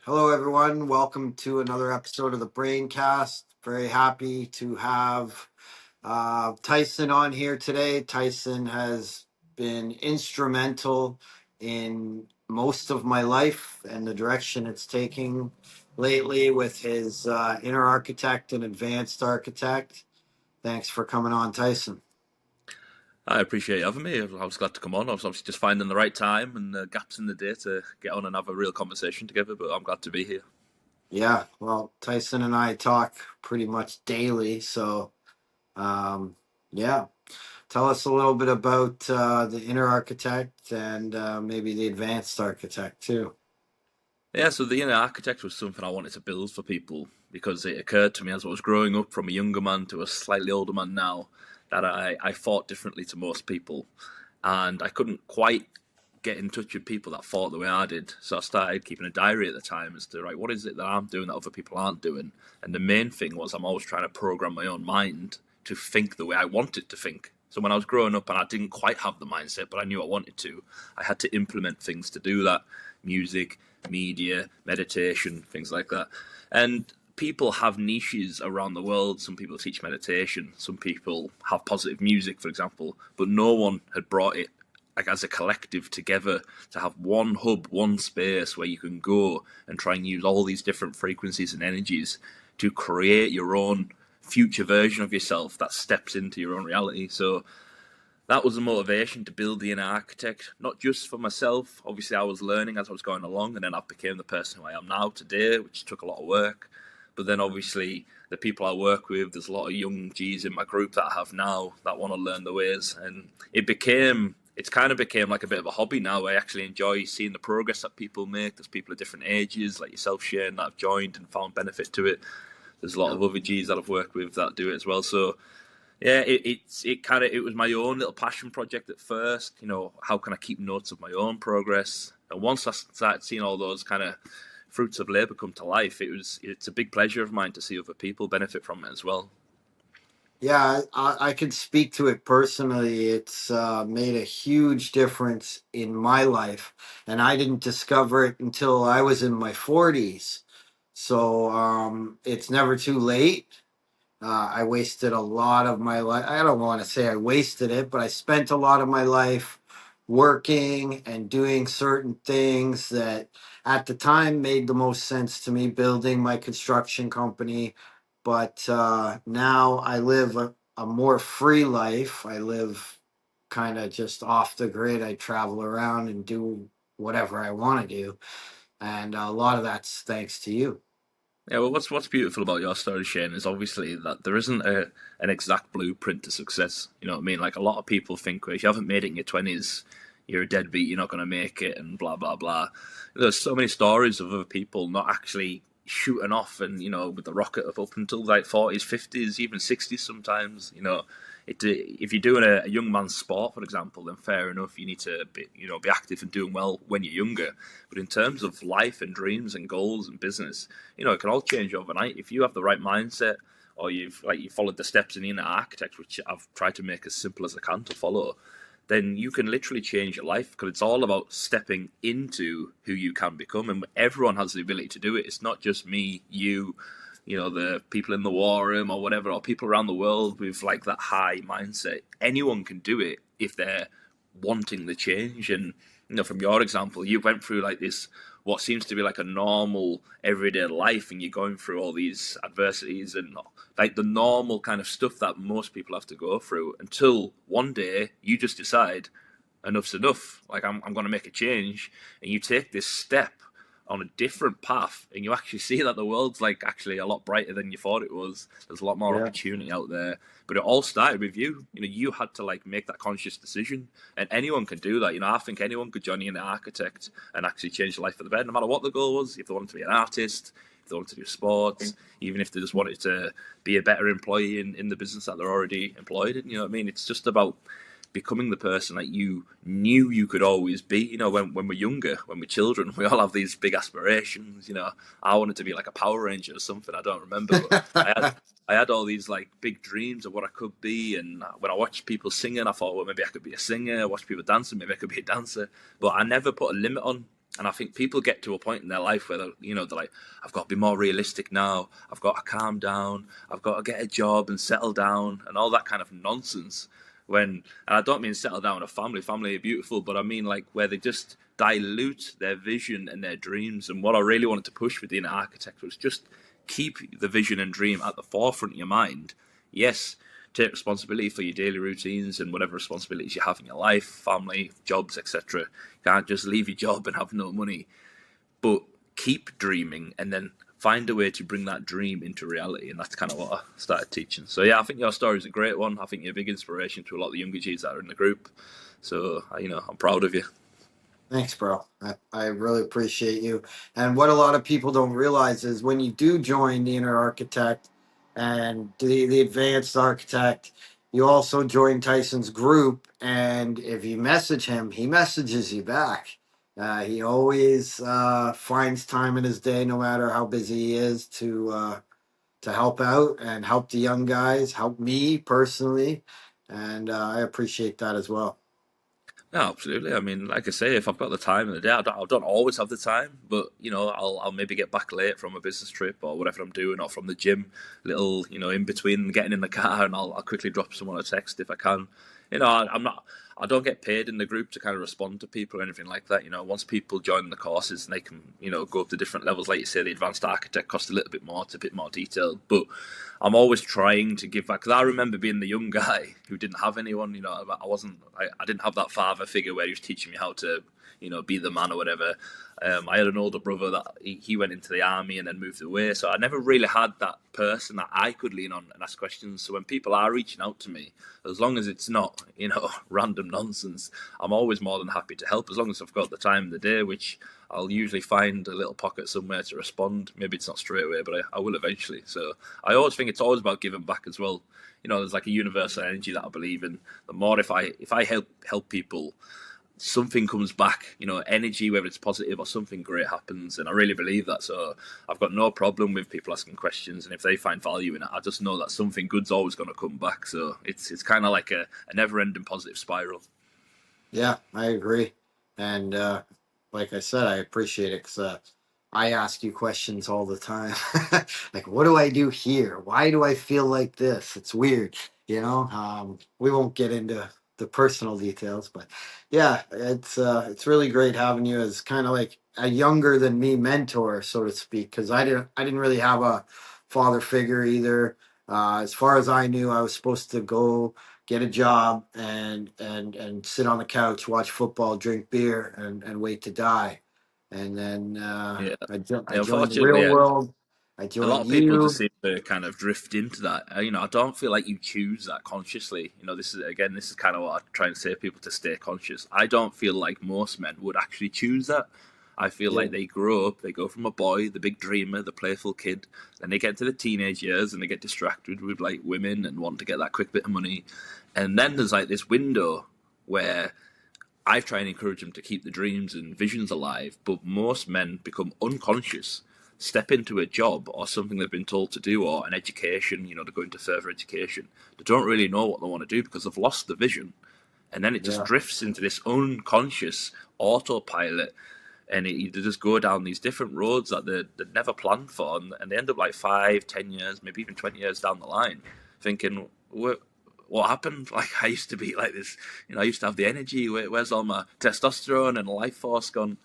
Hello, everyone. Welcome to another episode of the Braincast. Very happy to have Tyson on here today. Tyson has been instrumental in most of my life and the direction it's taking lately with his inner architect and advanced architect. Thanks for coming on, Tyson. I appreciate you having me. I was glad to come on. I was obviously just finding the right time and gaps in the day to get on and have a real conversation together, but I'm glad to be here. Yeah, well, Tyson and I talk pretty much daily, so yeah. Tell us a little bit about the inner architect and maybe the advanced architect too. Yeah, so the inner architect was something I wanted to build for people because it occurred to me as I was growing up from a younger man to a slightly older man now that I thought differently to most people. And I couldn't quite get in touch with people that thought the way I did. So I started keeping a diary at the time as to, right, what is it that I'm doing that other people aren't doing? And the main thing was I'm always trying to program my own mind to think the way I want it to think. So when I was growing up and I didn't quite have the mindset, but I knew I wanted to, I had to implement things to do that. Music, media, meditation, things like that. And people have niches around the world. Some people teach meditation. Some people have positive music, for example. But no one had brought it like as a collective together to have one hub, one space where you can go and try and use all these different frequencies and energies to create your own future version of yourself that steps into your own reality. So that was the motivation to build the inner architect, not just for myself. Obviously, I was learning as I was going along, and then I became the person who I am now today, which took a lot of work. But then obviously the people I work with, there's a lot of young G's in my group that I have now that want to learn the ways. And it's kind of became like a bit of a hobby now. I actually enjoy seeing the progress that people make. There's people at different ages, like yourself, Shane, that have joined and found benefit to it. There's a lot of other G's that I've worked with that do it as well. So yeah, it was my own little passion project at first. You know, how can I keep notes of my own progress? And once I started seeing all those kind of fruits of labor come to life, it's a big pleasure of mine to see other people benefit from it as well. Yeah, I can speak to it personally. It's made a huge difference in my life, and I didn't discover it until I was in my 40s. So it's never too late. I wasted a lot of my life. I don't want to say I wasted it, but I spent a lot of my life working and doing certain things that at the time made the most sense to me, building my construction company. But now I live a more free life. I live kind of just off the grid. I travel around and do whatever I want to do. And a lot of that's thanks to you. Yeah, well, what's beautiful about your story, Shane, is obviously that there isn't an exact blueprint to success. You know what I mean? Like a lot of people think, well, if you haven't made it in your 20s, you're a deadbeat, you're not going to make it, and blah blah blah. There's so many stories of other people not actually shooting off and with the rocket up until like 40s, 50s, even 60s sometimes. If you're doing a young man's sport, for example, then fair enough. You need to be active and doing well when you're younger. But in terms of life and dreams and goals and business, it can all change overnight if you have the right mindset, or you followed the steps in the inner architect, which I've tried to make as simple as I can to follow. Then you can literally change your life, because it's all about stepping into who you can become, and everyone has the ability to do it. It's not just me, you, the people in the war room or whatever, or people around the world with like that high mindset. Anyone can do it if they're wanting the change. And from your example, you went through like this, what seems to be like a normal everyday life, and you're going through all these adversities and like the normal kind of stuff that most people have to go through, until one day you just decide enough's enough. Like I'm going to make a change, and you take this step on a different path, and you actually see that the world's like actually a lot brighter than you thought it was. There's a lot more opportunity out there. But it all started with you. You had to like make that conscious decision, and anyone can do that. I think anyone could join an architect and actually change their life for the better, no matter what the goal was. If they wanted to be an artist, if they wanted to do sports, even if they just wanted to be a better employee in the business that they're already employed in. You know what I mean? It's just about becoming the person that you knew you could always be. When we're younger, when we're children, we all have these big aspirations. I wanted to be like a Power Ranger or something. I don't remember, but I had all these like big dreams of what I could be. And when I watched people singing, I thought, well, maybe I could be a singer. I watched people dancing, maybe I could be a dancer. But I never put a limit on And I think people get to a point in their life where they're like, I've got to be more realistic now. I've got to calm down. I've got to get a job and settle down and all that kind of nonsense. And I don't mean settle down a family. Family are beautiful, but I mean like where they just dilute their vision and their dreams. And what I really wanted to push with the inner architect was just keep the vision and dream at the forefront of your mind. Yes, take responsibility for your daily routines and whatever responsibilities you have in your life, family, jobs, etc. You can't just leave your job and have no money, but keep dreaming and then find a way to bring that dream into reality. And that's kind of what I started teaching. So yeah, I think your story is a great one. I think you're a big inspiration to a lot of the younger G's that are in the group. So I'm proud of you. Thanks, bro. I really appreciate you. And what a lot of people don't realize is when you do join the inner architect and the advanced architect, you also join Tyson's group. And if you message him, he messages you back. He always finds time in his day, no matter how busy he is, to help out and help the young guys, help me personally. And I appreciate that as well. No, absolutely. I mean, like I say, if I've got the time in the day, I don't always have the time, but I'll maybe get back late from a business trip or whatever I'm doing, or from the gym, little in between getting in the car, and I'll quickly drop someone a text if I can. I'm not. I don't get paid in the group to kind of respond to people or anything like that. Once people join the courses, and they can go up to different levels. Like you say, the advanced architect costs a little bit more. It's a bit more detailed, but I'm always trying to give back because I remember being the young guy who didn't have anyone. I didn't have that father figure where he was teaching me how to, be the man or whatever. I had an older brother that he went into the army and then moved away, so I never really had that person that I could lean on and ask questions. So when people are reaching out to me, as long as it's not, random nonsense, I'm always more than happy to help as long as I've got the time in the day, which I'll usually find a little pocket somewhere to respond. Maybe it's not straight away, but I will eventually. So I always think it's always about giving back as well. There's like a universal energy that I believe in. The more if I help people, something comes back, energy, whether it's positive or something great happens. And I really believe that. So I've got no problem with people asking questions. And if they find value in it, I just know that something good's always going to come back. So it's kind of like a never ending positive spiral. Yeah, I agree. And like I said, I appreciate it because I ask you questions all the time. Like, what do I do here? Why do I feel like this? It's weird, you know. We won't get into the personal details, but yeah, it's really great having you as kind of like a younger than me mentor, so to speak. Because I didn't really have a father figure either. As far as I knew, I was supposed to go get a job and sit on the couch, watch football, drink beer, and wait to die. And then Yeah. I joined the Unfortunately, real yeah, world. I a lot joined of people just you. seem to kind of drift into that. I don't feel like you choose that consciously. This is kind of what I try and say to people to stay conscious. I don't feel like most men would actually choose that. I feel Yeah, like they grow up, they go from a boy, the big dreamer, the playful kid, then they get to the teenage years and they get distracted with like women and want to get that quick bit of money. And then there's like this window where I try and encourage them to keep the dreams and visions alive, but most men become unconscious, step into a job or something they've been told to do, or an education, to go into further education. They don't really know what they want to do because they've lost the vision. And then it just yeah, drifts into this unconscious autopilot, and they just go down these different roads that they never planned for, and they end up like 5, 10 years, maybe even 20 years down the line, thinking, what happened? Like I used to be like this, I used to have the energy. Where's all my testosterone and life force gone?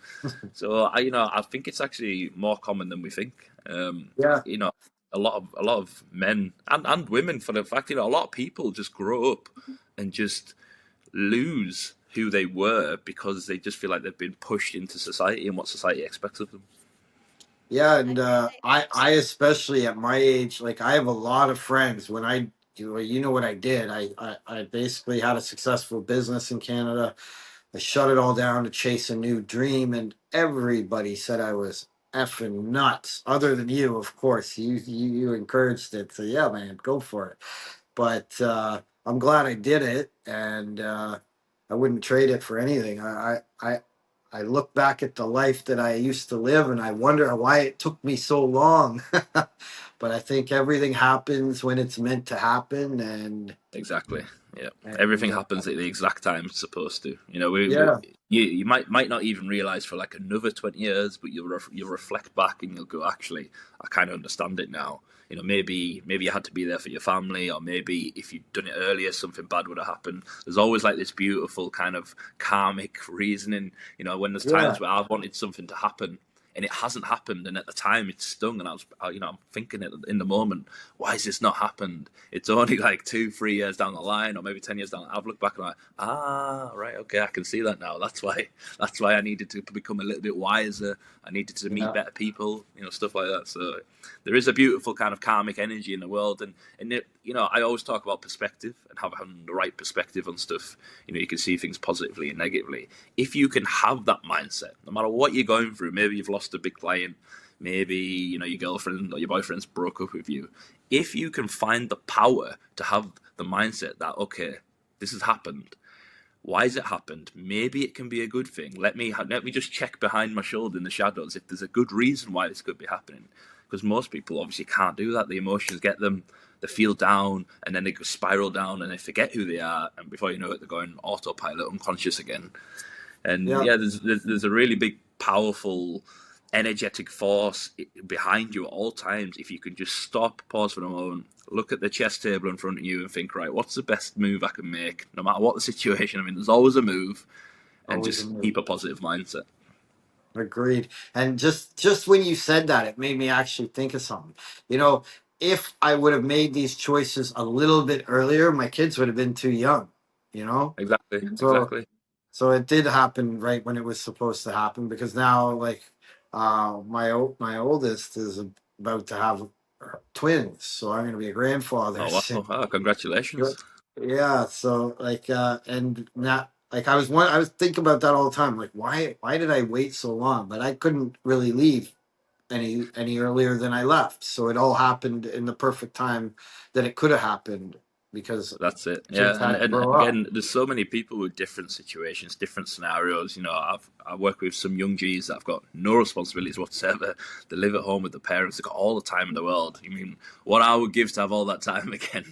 So I think it's actually more common than we think. yeah, You know, a lot of men and women, for the fact, a lot of people just grow up and just lose who they were because they just feel like they've been pushed into society and what society expects of them. yeah. And I especially at my age, like I have a lot of friends. When you know what I did, I basically had a successful business in Canada. I shut it all down to chase a new dream, and everybody said I was effing nuts. Other than you, of course, you encouraged it. So yeah, man, go for it. But I'm glad I did it, and I wouldn't trade it for anything. I look back at the life that I used to live, and I wonder why it took me so long. But I think everything happens when it's meant to happen, and Exactly. Yeah, everything And happens at the exact time it's supposed to. yeah, You might not even realize for like another 20 years, but you'll reflect back and you'll go, actually, I kind of understand it now. Maybe you had to be there for your family, or maybe if you'd done it earlier, something bad would have happened. There's always like this beautiful kind of karmic reasoning. When there's yeah, times where I've wanted something to happen and it hasn't happened, and at the time it stung, and I'm thinking it in the moment, why has this not happened? It's only like 2 3 years down the line, or maybe 10 years down. I've looked back and I'm like, right, okay, I can see that now. That's why I needed to become a little bit wiser. I needed to meet yeah, better people, stuff like that. So there is a beautiful kind of karmic energy in the world, and I always talk about perspective and having the right perspective on stuff. You can see things positively and negatively. If you can have that mindset, no matter what you're going through, maybe you've lost a big client, maybe your girlfriend or your boyfriend's broke up with you. If you can find the power to have the mindset that, okay, this has happened, why has it happened? Maybe it can be a good thing. Let me just check behind my shoulder in the shadows if there's a good reason why this could be happening. Because most people obviously can't do that. The emotions get them, they feel down, and then they spiral down, and they forget who they are, and before you know it, they're going autopilot, unconscious again. And yeah. yeah, there's a really big, powerful, energetic force behind you at all times. If you can just stop, pause for a moment, look at the chess table in front of you, and think, right, what's the best move I can make, no matter what the situation. There's always a move, and Always a just move. keep a positive mindset. Agreed. And just when you said that, it made me actually think of something. You know, if I would have made these choices a little bit earlier, my kids would have been too young. You know, Exactly, so exactly. so it did happen right when it was supposed to happen because now, like, my oldest is about to have twins, so I'm going to be a grandfather Oh wow! soon. Congratulations. Yeah, so like and not like I was thinking about that all the time. Like why did I wait so long? But I couldn't really leave any earlier than I left. So it all happened in the perfect time that it could have happened because That's it. kids Yeah, and, had to and grow up. again, there's so many people with different situations, different scenarios. I work with some young G's that have got no responsibilities whatsoever. They live at home with their parents. They've got all the time in the world. What I would give to have all that time again,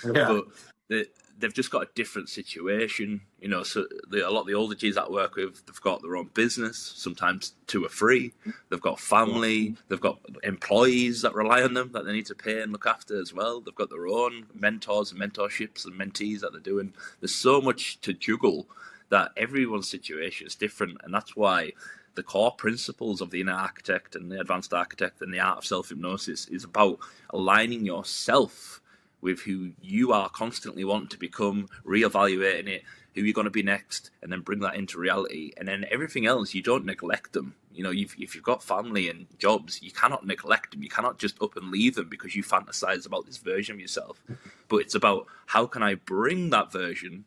Yeah. But they, they've just got a different situation. So a lot of the older G's that I work with, they've got their own business. Sometimes two or three. They've got Yeah. family. They've got employees that rely on them that they need to pay and look after as well. They've got their own mentors and mentorships and mentees that they're doing. There's so much to juggle that everyone's situation is different, and that's why the core principles of the inner architect and the advanced architect and the art of self-hypnosis is about aligning yourself with who you are constantly wanting to become, reevaluating it, who you're going to be next, and then bring that into reality. And then everything else, you don't neglect them. If you've got family and jobs, you cannot neglect them. You cannot just up and leave them because you fantasize about this version of yourself. But it's about, how can I bring that version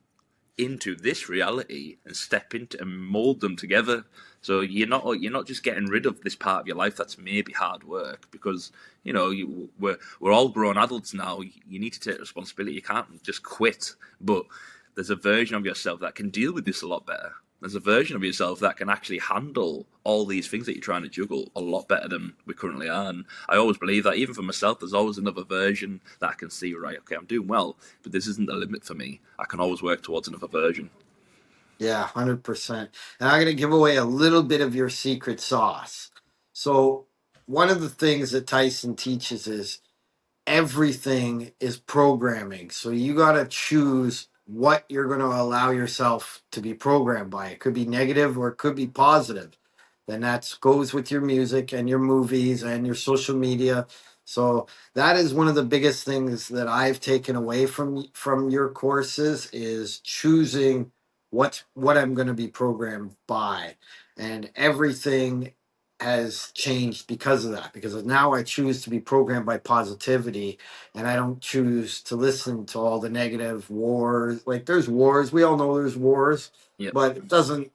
into this reality and step into and mold them together. So you're not just getting rid of this part of your life that's maybe hard work, because we're all grown adults now. You need to take responsibility. You can't just quit. But there's a version of yourself that can deal with this a lot better. There's a version of yourself that can actually handle all these things that you're trying to juggle a lot better than we currently are. And I always believe that, even for myself, there's always another version that I can see, right, okay, I'm doing well, but this isn't the limit for me. I can always work towards another version. Yeah, 100%. And I'm going to give away a little bit of your secret sauce. So, one of the things that Tyson teaches is everything is programming. So you got to choose what you're going to allow yourself to be programmed by. It could be negative or it could be positive. Then that goes with your music and your movies and your social media. So that is one of the biggest things that I've taken away from your courses is choosing what I'm going to be programmed by. And everything has changed because of that, because now I choose to be programmed by positivity and I don't choose to listen to all the negative wars. Like there's wars, we all know there's wars, Yep, but it doesn't,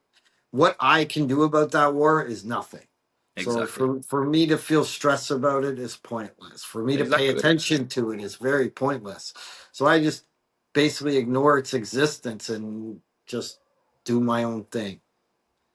what I can do about that war is nothing. So exactly. for me to feel stress about it is pointless. For me to pay Exactly. attention to it is very pointless. So I just basically ignore its existence and just do my own thing.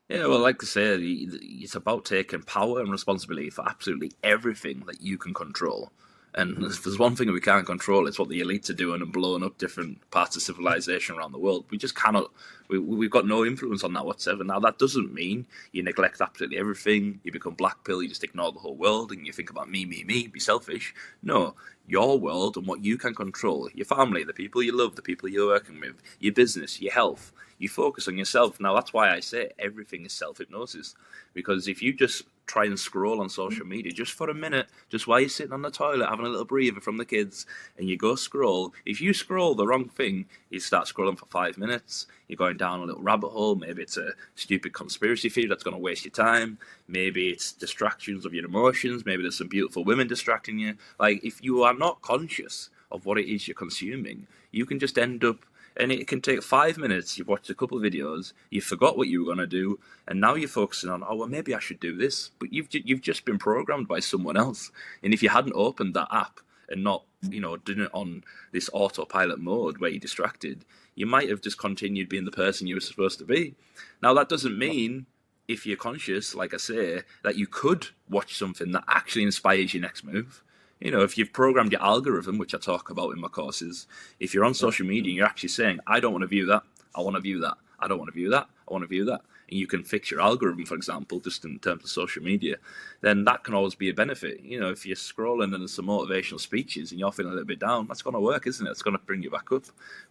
Yeah, well, like I say, it's about taking power and responsibility for absolutely everything that you can control. And if there's one thing that we can't control, it's what the elites are doing and blowing up different parts of civilization around the world. We just cannot, we've got no influence on that whatsoever. Now, that doesn't mean you neglect absolutely everything, you become black pill, you just ignore the whole world, and you think about me, be selfish. No, your world and what you can control, your family, the people you love, the people you're working with, your business, your health, you focus on yourself. Now, that's why I say everything is self-hypnosis. Because if you just try and scroll on social media just for a minute, just while you're sitting on the toilet having a little breather from the kids, and you go scroll, if you scroll the wrong thing, you start scrolling for 5 minutes, you're going down a little rabbit hole. Maybe it's a stupid conspiracy theory that's going to waste your time. Maybe it's distractions of your emotions. Maybe there's some beautiful women distracting you. Like, if you are not conscious of what it is you're consuming, you can just end up, and it can take 5 minutes. You've watched a couple of videos, you forgot what you were going to do, and now you're focusing on, oh, well, maybe I should do this. But you've just been programmed by someone else. And if you hadn't opened that app and not, done it on this autopilot mode where you're distracted, you might have just continued being the person you were supposed to be. Now, that doesn't mean, if you're conscious, like I say, that you could watch something that actually inspires your next move. If you've programmed your algorithm, which I talk about in my courses, if you're on social media and you're actually saying, I don't want to view that, I want to view that, I don't want to view that, I want to view that, and you can fix your algorithm, for example, just in terms of social media, then that can always be a benefit. If you're scrolling and there's some motivational speeches and you're feeling a little bit down, that's going to work, isn't it? It's going to bring you back up.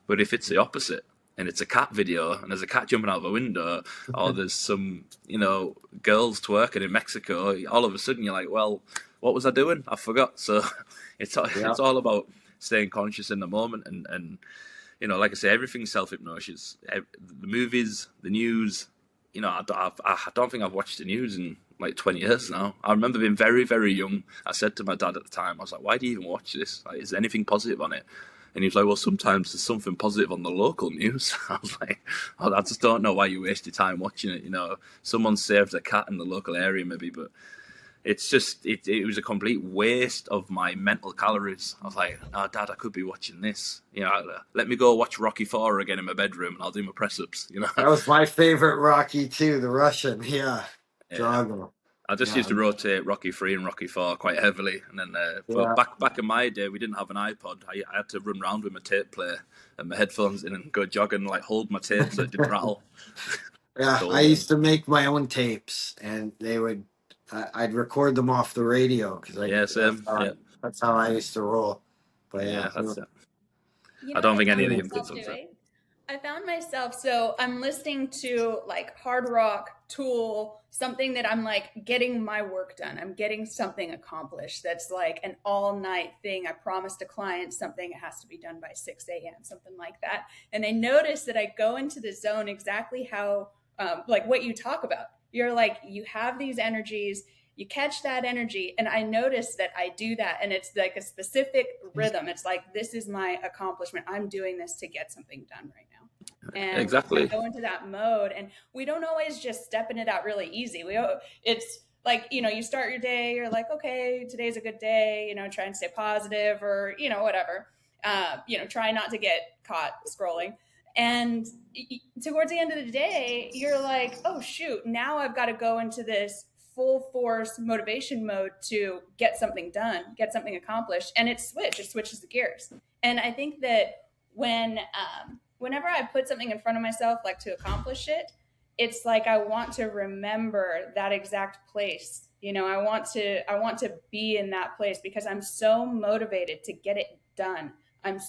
But if it's the opposite, and it's a cat video, and there's a cat jumping out of a window, or there's some, girls twerking in Mexico, all of a sudden you're like, well, what was I doing? I forgot. So it's all about staying conscious in the moment, and like I say, everything's self-hypnosis. The movies, the news. I don't think I've watched the news in like 20 years now. I remember being very, very young. I said to my dad at the time, I was like, why do you even watch this? Like, is there anything positive on it? And he was like, well, sometimes there's something positive on the local news. I was like, I just don't know why you waste your time watching it. Someone saved a cat in the local area maybe, but it's just, it was a complete waste of my mental calories. I was like, oh, Dad, I could be watching this. Let me go watch Rocky IV again in my bedroom and I'll do my press-ups, That was my favorite Rocky too, the Russian. Yeah. Yeah. Drago. I just used to rotate Rocky 3 and Rocky 4 quite heavily, and then but back in my day, we didn't have an iPod. I had to run around with my tape player and my headphones in and go jogging and like hold my tape so it didn't rattle. Yeah, So, I used to make my own tapes, and I'd record them off the radio because that's how I used to roll. But that's it. You I know don't what think I any of the found young kids myself have doing? I found myself, so I'm listening to like hard rock, Tool, something that I'm like getting my work done. I'm getting something accomplished that's like an all night thing. I promised a client something, it has to be done by 6 a.m., something like that. And I notice that I go into the zone exactly how, like what you talk about. You're like, you have these energies, you catch that energy, and I notice that I do that, and it's like a specific rhythm. It's like, this is my accomplishment, I'm doing this to get something done right now. And exactly. I go into that mode, and we don't always just step into that really easy. It's like, you start your day, you're like, okay, today's a good day, try and stay positive, or whatever, try not to get caught scrolling. And towards the end of the day, you're like, oh shoot, now I've got to go into this full force motivation mode to get something done, get something accomplished. And it switches the gears. And I think that whenever I put something in front of myself, like to accomplish it, it's like I want to remember that exact place. I want to be in that place because I'm so motivated to get it done. And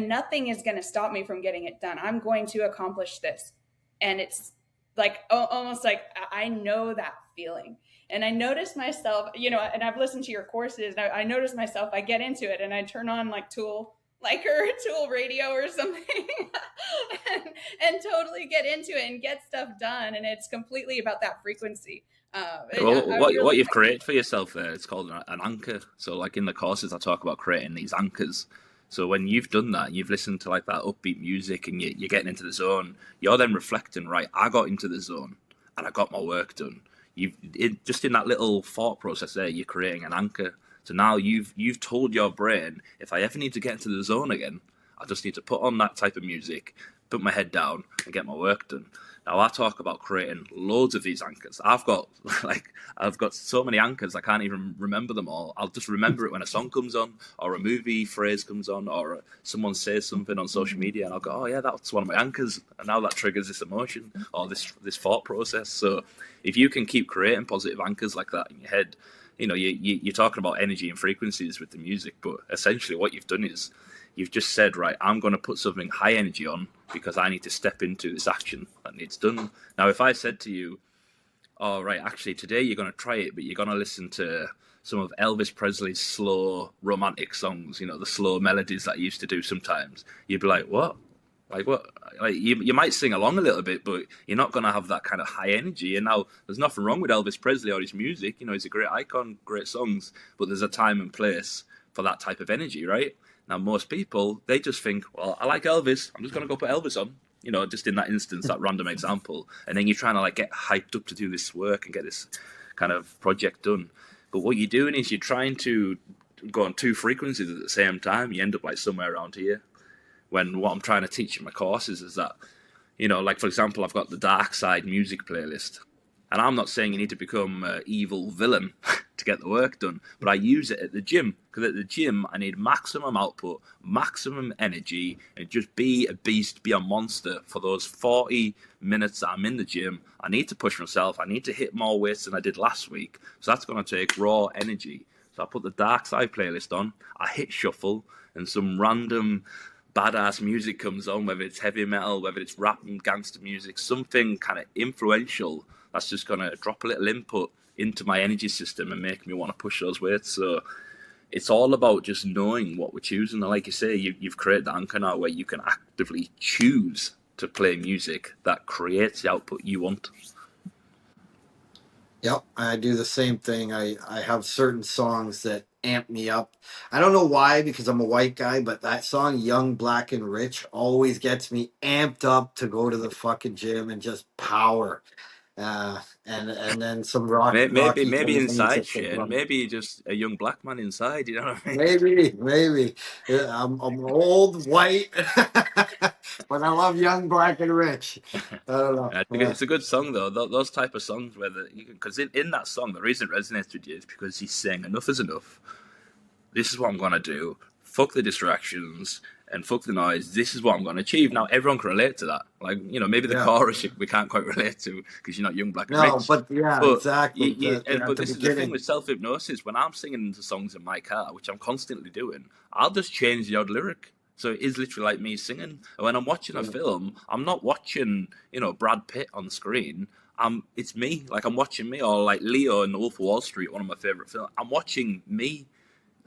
nothing is going to stop me from getting it done. I'm going to accomplish this. And it's like almost like I know that feeling. And I notice myself, and I've listened to your courses, and I notice myself, I get into it and I turn on like Tool radio or something and totally get into it and get stuff done. And it's completely about that frequency. What you've created for yourself there, it's called an anchor. So like in the courses, I talk about creating these anchors. So when you've done that, you've listened to like that upbeat music and you're getting into the zone, you're then reflecting, right, I got into the zone and I got my work done. Just in that little thought process there, you're creating an anchor. So now you've told your brain, if I ever need to get into the zone again, I just need to put on that type of music, put my head down and get my work done. Now I talk about creating loads of these anchors. I've got so many anchors I can't even remember them all. I'll just remember it when a song comes on, or a movie phrase comes on, or someone says something on social media, and I'll go, oh yeah, that's one of my anchors, and now that triggers this emotion or this thought process. So if you can keep creating positive anchors like that in your head, you're talking about energy and frequencies with the music, but essentially what you've done is you've just said, right, I'm going to put something high energy on because I need to step into this action that needs done. Now, if I said to you, oh, right, actually, today you're going to try it, but you're going to listen to some of Elvis Presley's slow romantic songs, the slow melodies that he used to do sometimes, you'd be like, what? Like what? Like you might sing along a little bit, but you're not going to have that kind of high energy. And now there's nothing wrong with Elvis Presley or his music. He's a great icon, great songs, but there's a time and place for that type of energy, right? Now, most people, they just think, well, I like Elvis. I'm just going to go put Elvis on, just in that instance, that random example. And then you're trying to get hyped up to do this work and get this kind of project done. But what you're doing is you're trying to go on two frequencies at the same time. You end up somewhere around here. When what I'm trying to teach in my courses is that, for example, I've got the Dark Side music playlist. And I'm not saying you need to become an evil villain to get the work done, but I use it at the gym, because at the gym I need maximum output, maximum energy, and just be a beast, be a monster for those 40 minutes that I'm in the gym. I need to push myself. I need to hit more weights than I did last week. So that's going to take raw energy. So I put the Dark Side playlist on, I hit shuffle, and some random badass music comes on, whether it's heavy metal, whether it's rap and gangster music, something kind of influential that's just going to drop a little input into my energy system and make me want to push those weights. So it's all about just knowing what we're choosing. And like you say, you've created the anchor now where you can actively choose to play music that creates the output you want. Yep, I do the same thing. I have certain songs that amp me up. I don't know why, because I'm a white guy, but that song, Young, Black, and Rich, always gets me amped up to go to the fucking gym and just power. And then some Rocky Maybe comes on inside, to the Shane. drum. Maybe just a young black man inside. You know what I mean? Maybe. Yeah, I'm old, white, but I love Young, Black, and Rich. I don't know. I think it's a good song though. Those type of songs where because in that song the reason it resonates with you is because he's saying enough is enough. This is what I'm gonna do. Fuck the distractions and fuck the noise. This is what I'm gonna achieve. Now everyone can relate to that. Maybe the Yeah. chorus we can't quite relate to because you're not young, black, and No, rich. but yeah, But exactly. At but the this is the thing beginning. with self-hypnosis. When I'm singing into songs in my car, which I'm constantly doing, I'll just change the odd lyric. So it is literally like me singing. And when I'm watching a film, I'm not watching, Brad Pitt on the screen. It's me. I'm watching me, or like Leo in The Wolf of Wall Street, one of my favorite films. I'm watching me.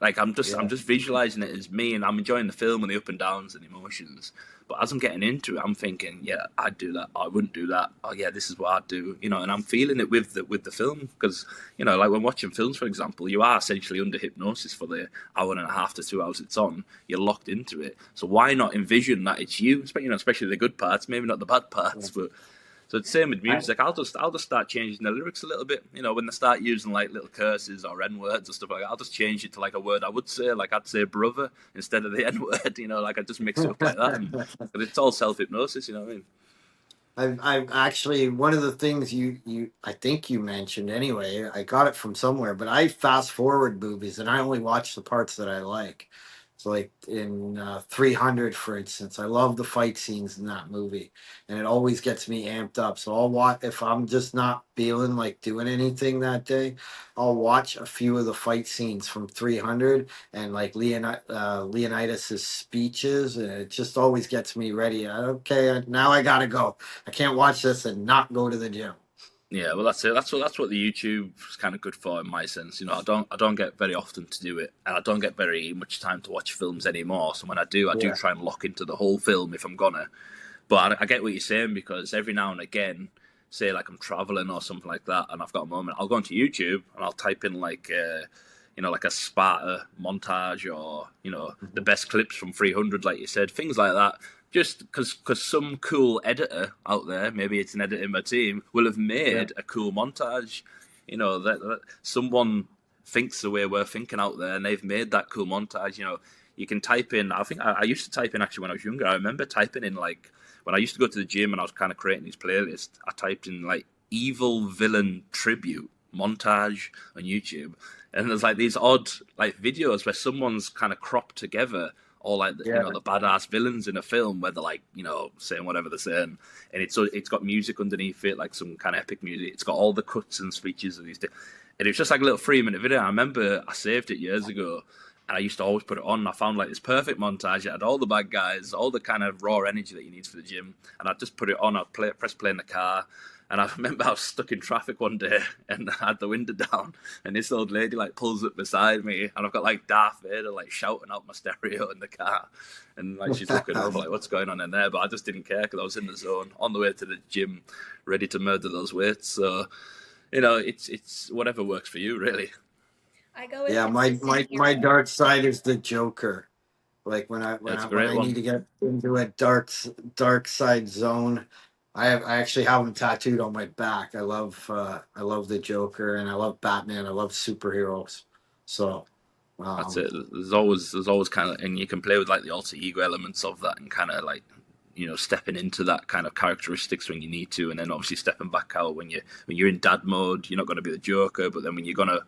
I'm Yeah. just visualizing it as me, and I'm enjoying the film and the up and downs and emotions. But as I'm getting into it, I'm thinking, yeah, I'd do that. I wouldn't do that. Oh yeah, this is what I'd do. And I'm feeling it with the film because like when watching films, for example, you are essentially under hypnosis for the hour and a half to 2 hours it's on. You're locked into it. So why not envision that it's you? Especially the good parts, maybe not the bad parts, but. So it's the same with I, music. I'll just start changing the lyrics a little bit. When they start using little curses or N words or stuff like that, I'll just change it to a word I would say. I'd say brother instead of the N word. I just mix it up like that. But it's all self hypnosis. You know what I mean? I've actually, one of the things I think you mentioned anyway. I got it from somewhere, but I fast forward movies and I only watch the parts that I like. So like in 300, for instance, I love the fight scenes in that movie, and it always gets me amped up. So I'll watch if I'm just not feeling like doing anything that day. I'll watch a few of the fight scenes from 300 and like Leonidas's speeches, and it just always gets me ready. Okay, now I gotta go. I can't watch this and not go to the gym. Yeah, well, that's it. That's what the YouTube is kind of good for, in my sense. I don't get very often to do it, and I don't get very much time to watch films anymore. So when I do Yeah. try and lock into the whole film if I'm gonna. But I get what you're saying because every now and again, say I'm traveling or something like that, and I've got a moment, I'll go onto YouTube and I'll type in like a Sparta montage or the best clips from 300, like you said, things like that. Just because some cool editor out there, maybe it's an editor in my team, will have made a cool montage. That someone thinks the way we're thinking out there, and they've made that cool montage. You can type in. I think I used to type in actually when I was younger. I remember typing in when I used to go to the gym and I was kind of creating these playlists, I typed in like evil villain tribute montage on YouTube, and there's like these odd like videos where someone's kind of cropped together all like the, Yeah. the badass villains in a film where they're like saying whatever they're saying, and it's got music underneath it, like some kind of epic music. It's got all the cuts and speeches of these and it's just like a little 3-minute video. I remember I saved it years ago, and I used to always put it on, and I found like this perfect montage. It had all the bad guys, all the kind of raw energy that you need for the gym, and I'd just put it on. I'd press play in the car. And I remember I was stuck in traffic one day and I had the window down, and this old lady like pulls up beside me, and I've got like Darth Vader like shouting out my stereo in the car, and like she's looking over like what's going on in there, but I just didn't care because I was in the zone on the way to the gym, ready to murder those weights. So it's whatever works for you, really. I go with my dark side is the Joker. Like when It's a when great I need one. to get into a dark side zone, I actually have him tattooed on my back. I love the Joker, and I love Batman. I love superheroes. So That's it. There's always kind of, and you can play with like the alter ego elements of that, and kind of like stepping into that kind of characteristics when you need to, and then obviously stepping back out when you're in dad mode. You're not going to be the Joker, but then when you're gonna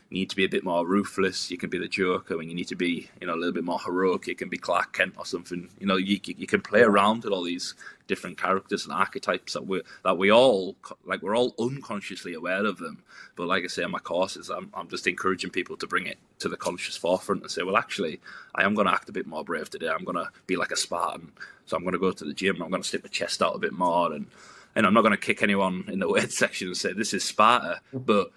need to be a bit more ruthless, you can be the Joker. When you need to be a little bit more heroic, it can be Clark Kent or something. You can play around with all these different characters and archetypes that we all like. We're all unconsciously aware of them, but like I say in my courses, I'm just encouraging people to bring it to the conscious forefront and say, well, actually, I am going to act a bit more brave today. I'm going to be like a Spartan, so I'm going to go to the gym. I'm going to stick my chest out a bit more, and I'm not going to kick anyone in the weight section and say this is Sparta. But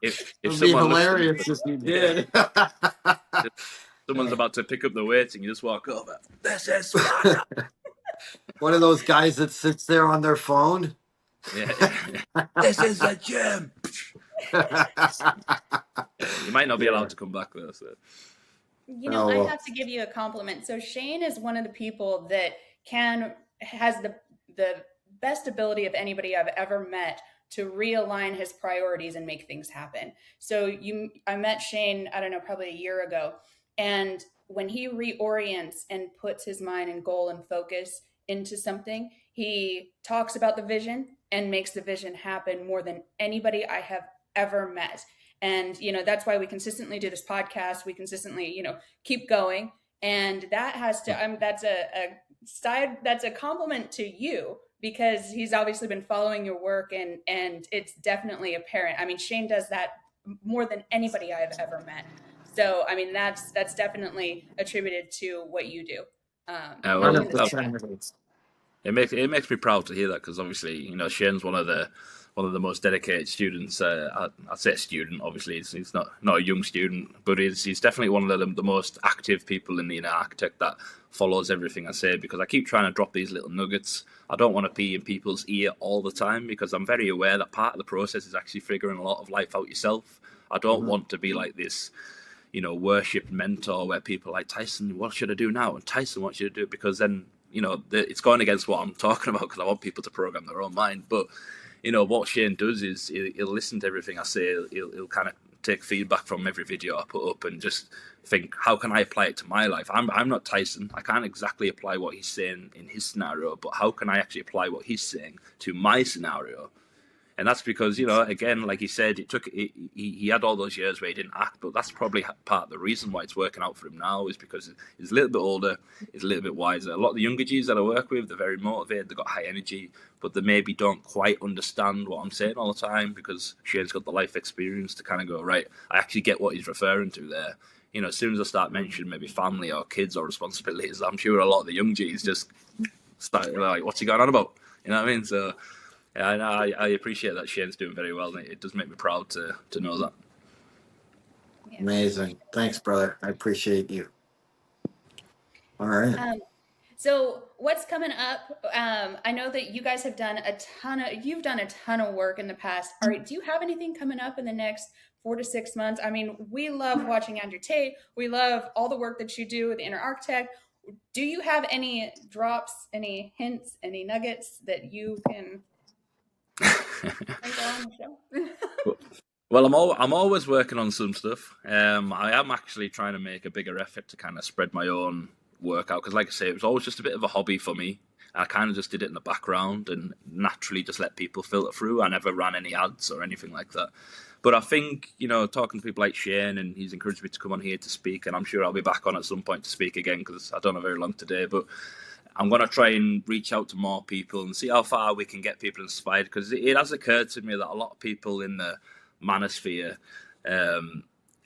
if it'd be someone hilarious if you did. if someone's about to pick up the weights and you just walk over, this is Sparta. One of those guys that sits there on their phone. Yeah. This is a gym. You might not be allowed to come back though. So. I have to give you a compliment. So Shane is one of the people that has the best ability of anybody I've ever met to realign his priorities and make things happen. So I met Shane, I don't know, probably a year ago. And when he reorients and puts his mind and goal and focus into something, he talks about the vision and makes the vision happen more than anybody I have ever met. And, that's why we consistently do this podcast. We consistently, keep going. And that has to, that's a compliment to you, because he's obviously been following your work, and it's definitely apparent. I mean, Shane does that more than anybody I've ever met. So, I mean, that's definitely attributed to what you do. It makes me proud to hear that, because obviously, Shane's one of the most dedicated students. I'd say a student. Obviously, he's not a young student, but he's definitely one of the most active people in the Inner Architect that follows everything I say, because I keep trying to drop these little nuggets. I don't want to be in people's ear all the time, because I'm very aware that part of the process is actually figuring a lot of life out yourself. I don't want to be like this, worshipped mentor where people are like, Tyson, what should I do now? And Tyson, what should I do? Because then, it's going against what I'm talking about, because I want people to program their own mind. But, what Shane does is he'll listen to everything I say. He'll kind of take feedback from every video I put up and just think, how can I apply it to my life? I'm not Tyson. I can't exactly apply what he's saying in his scenario, but how can I actually apply what he's saying to my scenario? And that's because, again, like he said, he had all those years where he didn't act, but that's probably part of the reason why it's working out for him now, is because he's a little bit older, he's a little bit wiser. A lot of the younger G's that I work with, they're very motivated, they've got high energy, but they maybe don't quite understand what I'm saying all the time, because Shane's got the life experience to kind of go, right, I actually get what he's referring to there. As soon as I start mentioning maybe family or kids or responsibilities, I'm sure a lot of the young G's just start like, what's he going on about? You know what I mean? So yeah, I appreciate that Shane's doing very well, and it does make me proud to know that. Amazing. Thanks, brother. I appreciate you. All right. So what's coming up? I know that you guys have done you've done a ton of work in the past. Do you have anything coming up in the next 4 to 6 months? I mean, we love watching Andrew Tate. We love all the work that you do with the Inner Architect. Do you have any drops, any hints, any nuggets that you can on the show? Well, I'm always working on some stuff. I am actually trying to make a bigger effort to kind of spread my own workout, because like I say, it was always just a bit of a hobby for me. I kind of just did it in the background and naturally just let people filter through. I never ran any ads or anything like that. But I think, you know, talking to people like Shane, and he's encouraged me to come on here to speak, and I'm sure I'll be back on at some point to speak again, because I don't have very long today. But I'm going to try and reach out to more people and see how far we can get people inspired, because it has occurred to me that a lot of people in the manosphere,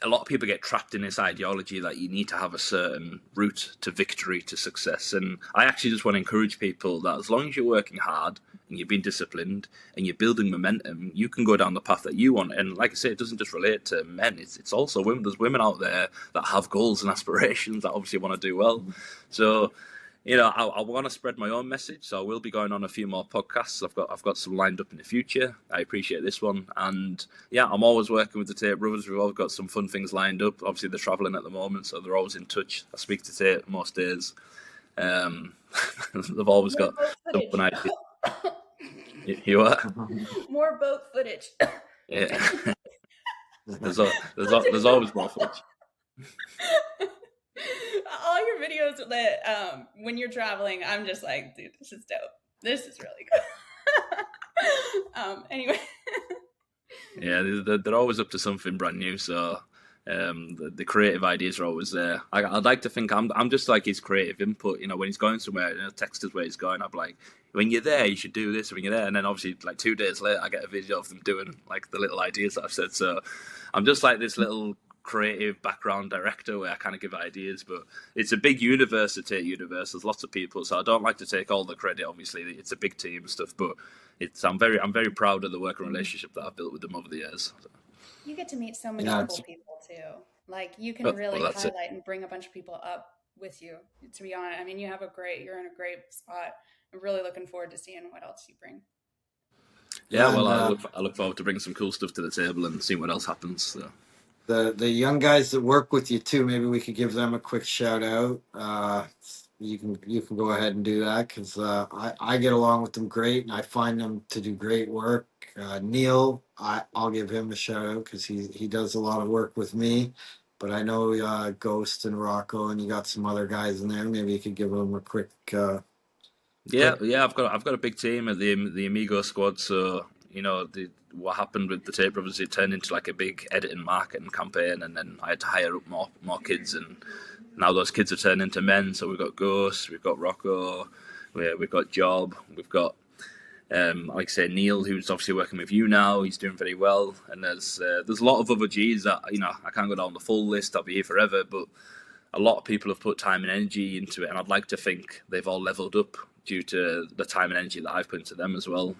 a lot of people get trapped in this ideology that you need to have a certain route to victory, to success. And I actually just want to encourage people that as long as you're working hard and you're being disciplined and you're building momentum, you can go down the path that you want. And like I say, it doesn't just relate to men. It's also women. There's women out there that have goals and aspirations that obviously want to do well. So, you know, I want to spread my own message, so I will be going on a few more podcasts. I've got some lined up in the future. I appreciate this one, and yeah, I'm always working with the Tate brothers. We've all got some fun things lined up. Obviously, they're traveling at the moment, so they're always in touch. I speak to Tate most days. They've always got some fun ideas. You what? More boat footage. Yeah. there's always more footage. All your videos that when you're traveling, I'm just like, dude, this is dope. This is really good. Anyway. Yeah, they're always up to something brand new, so the creative ideas are always there. I'd like to think I'm just like his creative input. You know, when he's going somewhere, you know, text us where he's going. I'm like, when you're there, you should do this. When you're there, and then obviously like 2 days later, I get a video of them doing like the little ideas that I've said. So I'm just like this little creative background director where I kind of give ideas, but it's a big universe, the Tate universe. There's lots of people, so I don't like to take all the credit. Obviously, it's a big team and stuff, but I'm very proud of the working relationship that I've built with them over the years. You get to meet so many cool people too. Like you can really highlight and bring a bunch of people up with you. To be honest, I mean, you're in a great spot. I'm really looking forward to seeing what else you bring. Yeah, well, I look forward to bringing some cool stuff to the table and seeing what else happens. So. The young guys that work with you too, maybe we could give them a quick shout out. You can go ahead and do that, because I get along with them great, and I find them to do great work. Neil, I'll give him a shout out because he does a lot of work with me. But I know Ghost and Rocco, and you got some other guys in there. Maybe you could give them a quick. Yeah. I've got a big team at the Amigo squad. So you know what happened with the Tate brothers, it turned into like a big editing marketing campaign, and then I had to hire up more kids, and now those kids have turned into men. So we've got Ghost, we've got Rocco, we've got Job, we've got like I say, Neil, who's obviously working with you now. He's doing very well, and there's a lot of other G's that, you know, I can't go down the full list. I'll be here forever, but a lot of people have put time and energy into it, and I'd like to think they've all leveled up due to the time and energy that I've put into them as well.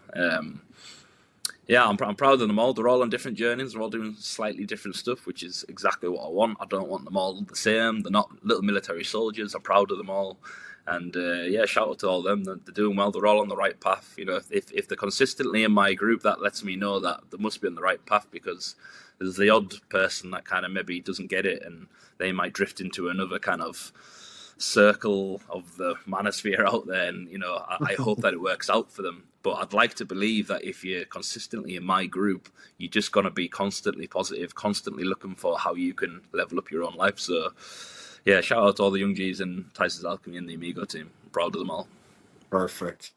Yeah, I'm proud of them all. They're all on different journeys. They're all doing slightly different stuff, which is exactly what I want. I don't want them all the same. They're not little military soldiers. I'm proud of them all. And yeah, shout out to all of them. They're doing well. They're all on the right path. You know, if they're consistently in my group, that lets me know that they must be on the right path, because there's the odd person that kind of maybe doesn't get it, and they might drift into another kind of circle of the manosphere out there, and you know, I hope that it works out for them. But I'd like to believe that if you're consistently in my group, you're just going to be constantly positive, constantly looking for how you can level up your own life. So yeah, shout out to all the young G's and Tyson's Alchemy and the Amigo team. I'm proud of them all. Perfect.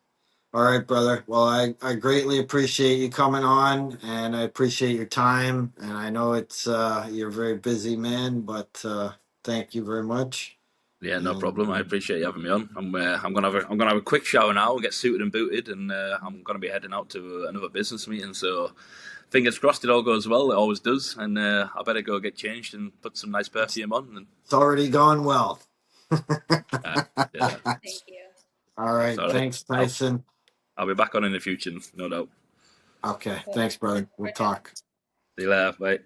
All right, brother. Well, I greatly appreciate you coming on, and I appreciate your time. And I know it's you're a very busy man, but thank you very much. Yeah, no problem. I appreciate you having me on. I'm gonna have a quick shower now, get suited and booted, and I'm gonna be heading out to another business meeting. So fingers crossed it all goes well. It always does, and I better go get changed and put some nice perfume on. And it's already gone well. yeah. Thank you. All right. Thanks, Tyson. I'll be back on in the future, no doubt. Okay. Thanks, brother. We'll talk. See you later. Bye.